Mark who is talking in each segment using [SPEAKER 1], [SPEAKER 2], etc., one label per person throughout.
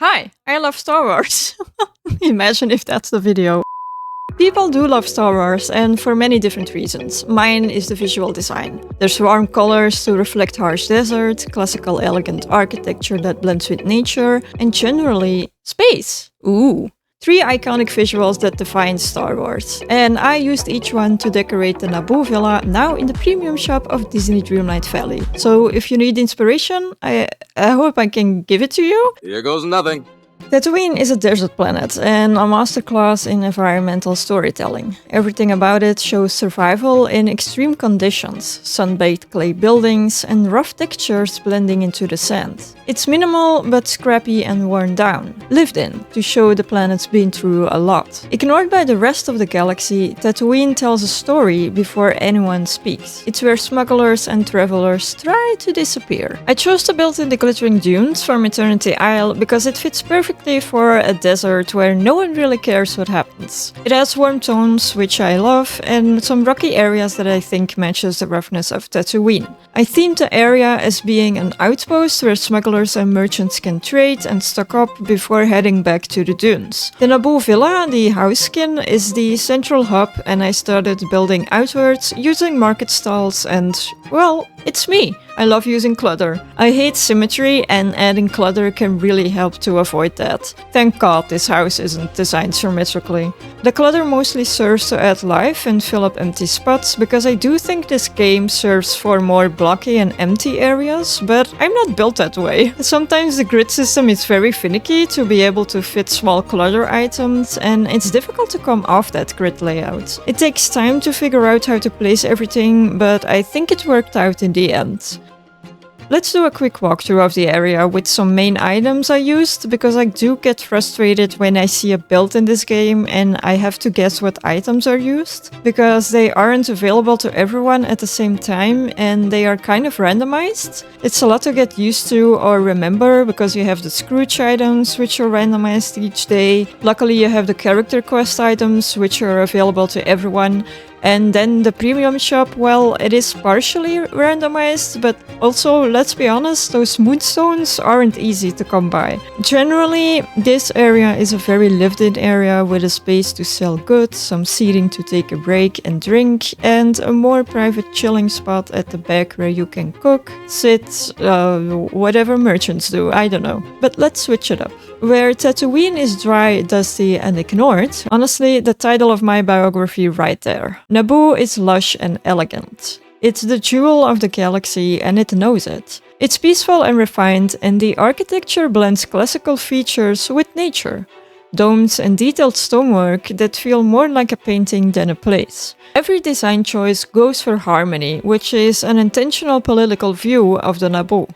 [SPEAKER 1] Hi, I love Star Wars. Imagine if that's the video. People do love Star Wars, and for many different reasons. Mine is the visual design. There's warm colors to reflect harsh desert, classical elegant architecture that blends with nature, and generally, space. Ooh. 3 iconic visuals that define Star Wars. And I used each one to decorate the NABOO villa, now in the premium shop of Disney Dreamlight Valley. So if you need inspiration, I hope I can give it to you.
[SPEAKER 2] Here goes nothing.
[SPEAKER 1] Tatooine is a desert planet and a masterclass in environmental storytelling. Everything about it shows survival in extreme conditions, sun-baked clay buildings and rough textures blending into the sand. It's minimal but scrappy and worn down, lived in, to show the planet's been through a lot. Ignored by the rest of the galaxy, Tatooine tells a story before anyone speaks. It's where smugglers and travelers try to disappear. I chose to build in the glittering dunes from Eternity Isle because it fits perfectly for a desert where no one really cares what happens. It has warm tones, which I love, and some rocky areas that I think matches the roughness of Tatooine. I themed the area as being an outpost where smugglers and merchants can trade and stock up before heading back to the dunes. The NABOO villa, the house skin, is the central hub, and I started building outwards using market stalls and, well, it's me. I love using clutter. I hate symmetry, and adding clutter can really help to avoid that. Thank God this house isn't designed symmetrically. The clutter mostly serves to add life and fill up empty spots, because I do think this game serves for more blocky and empty areas, but I'm not built that way. Sometimes the grid system is very finicky to be able to fit small clutter items, and it's difficult to come off that grid layout. It takes time to figure out how to place everything, but I think it worked out in the end. Let's do a quick walkthrough of the area with some main items I used, because I do get frustrated when I see a build in this game and I have to guess what items are used, because they aren't available to everyone at the same time and they are kind of randomized. It's a lot to get used to or remember, because you have the Scrooge items which are randomized each day. Luckily you have the character quest items which are available to everyone. And then the premium shop, well, it is partially randomized, but also, let's be honest, those moonstones aren't easy to come by. Generally, this area is a very lived-in area with a space to sell goods, some seating to take a break and drink, and a more private chilling spot at the back where you can cook, sit, whatever merchants do, I don't know. But let's switch it up. Where Tatooine is dry, dusty, and ignored, honestly, the title of my biography right there. NABOO is lush and elegant. It's the jewel of the galaxy and it knows it. It's peaceful and refined, and the architecture blends classical features with nature. Domes and detailed stonework that feel more like a painting than a place. Every design choice goes for harmony, which is an intentional political view of the NABOO.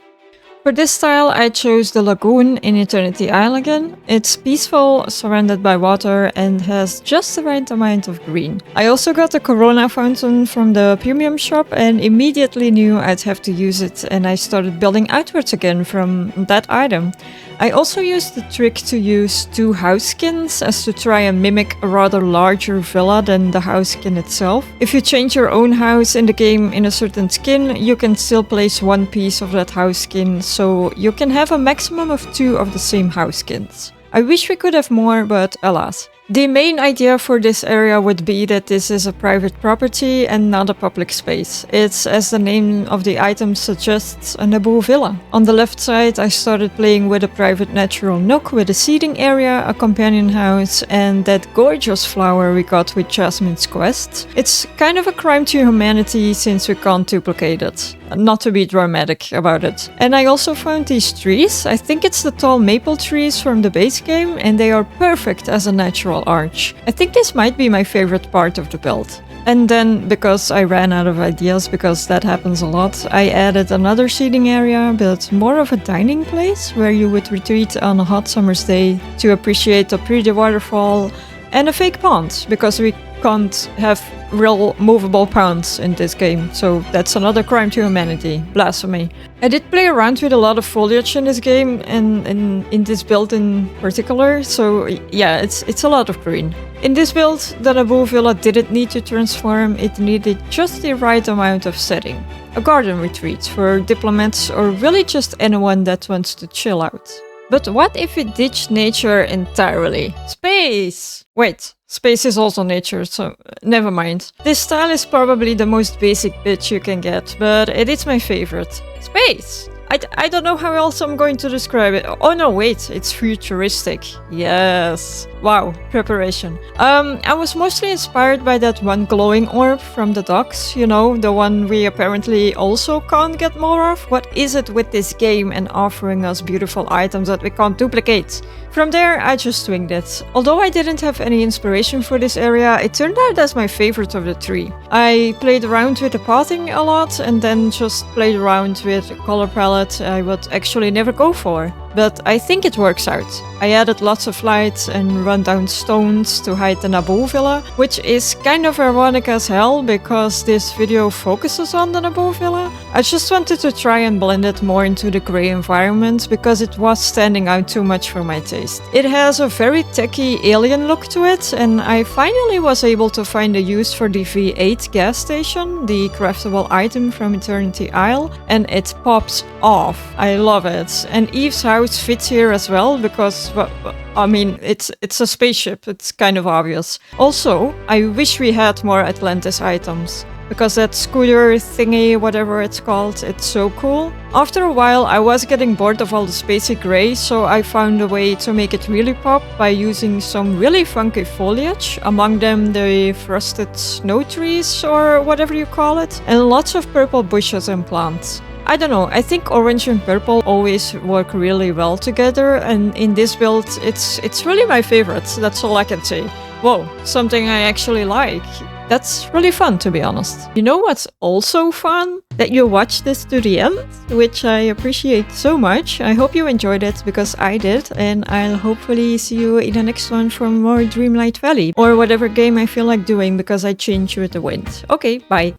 [SPEAKER 1] For this style, I chose the lagoon in Eternity Isle again. It's peaceful, surrounded by water, and has just the right amount of green. I also got the Corona fountain from the premium shop and immediately knew I'd have to use it, and I started building outwards again from that item. I also used the trick to use 2 house skins as to try and mimic a rather larger villa than the house skin itself. If you change your own house in the game in a certain skin, you can still place 1 piece of that house skin, so you can have a maximum of 2 of the same house skins. I wish we could have more, but alas. The main idea for this area would be that this is a private property and not a public space. It's, as the name of the item suggests, a NABOO villa. On the left side, I started playing with a private natural nook with a seating area, a companion house, and that gorgeous flower we got with Jasmine's quest. It's kind of a crime to humanity since we can't duplicate it. Not to be dramatic about it. And I also found these trees. I think it's the tall maple trees from the base game, and they are perfect as a natural arch. I think this might be my favorite part of the build. And then, because I ran out of ideas, because that happens a lot, I added another seating area, but more of a dining place where you would retreat on a hot summer's day to appreciate a pretty waterfall and a fake pond, because we can't have real movable ponds in this game, so that's another crime to humanity. Blasphemy. I did play around with a lot of foliage in this game, and in this build in particular, so yeah, it's a lot of green. In this build, the NABOO villa didn't need to transform, it needed just the right amount of setting. A garden retreat for diplomats or really just anyone that wants to chill out. But what if we ditch nature entirely? Space! Wait, space is also nature, so never mind. This style is probably the most basic bitch you can get, but it is my favorite. Space! I don't know how else I'm going to describe it. Oh no, wait, it's futuristic. Yes. Wow, preparation. I was mostly inspired by that one glowing orb from the docks, you know, the one we apparently also can't get more of. What is it with this game and offering us beautiful items that we can't duplicate? From there, I just winged it. Although I didn't have any inspiration for this area, it turned out as my favorite of the three. I played around with the pathing a lot and then just played around with a color palette I would actually never go for. But I think it works out. I added lots of lights and run down stones to hide the NABOO villa, which is kind of ironic as hell because this video focuses on the NABOO villa. I just wanted to try and blend it more into the grey environment because it was standing out too much for my taste. It has a very techy alien look to it, and I finally was able to find a use for the V8 gas station, the craftable item from Eternity Isle, and it pops off. I love it. And Eve's house fits here as well because, well, I mean, it's a spaceship, it's kind of obvious. Also, I wish we had more Atlantis items, because that scooter thingy, whatever it's called, it's so cool. After a while, I was getting bored of all the spacey grey, so I found a way to make it really pop by using some really funky foliage, among them the frosted snow trees or whatever you call it, and lots of purple bushes and plants. I don't know, I think orange and purple always work really well together, and in this build it's really my favorite, that's all I can say. Whoa, something I actually like. That's really fun, to be honest. You know what's also fun? That you watched this to the end, which I appreciate so much. I hope you enjoyed it, because I did, and I'll hopefully see you in the next one for more Dreamlight Valley, or whatever game I feel like doing, because I change with the wind. Okay, bye.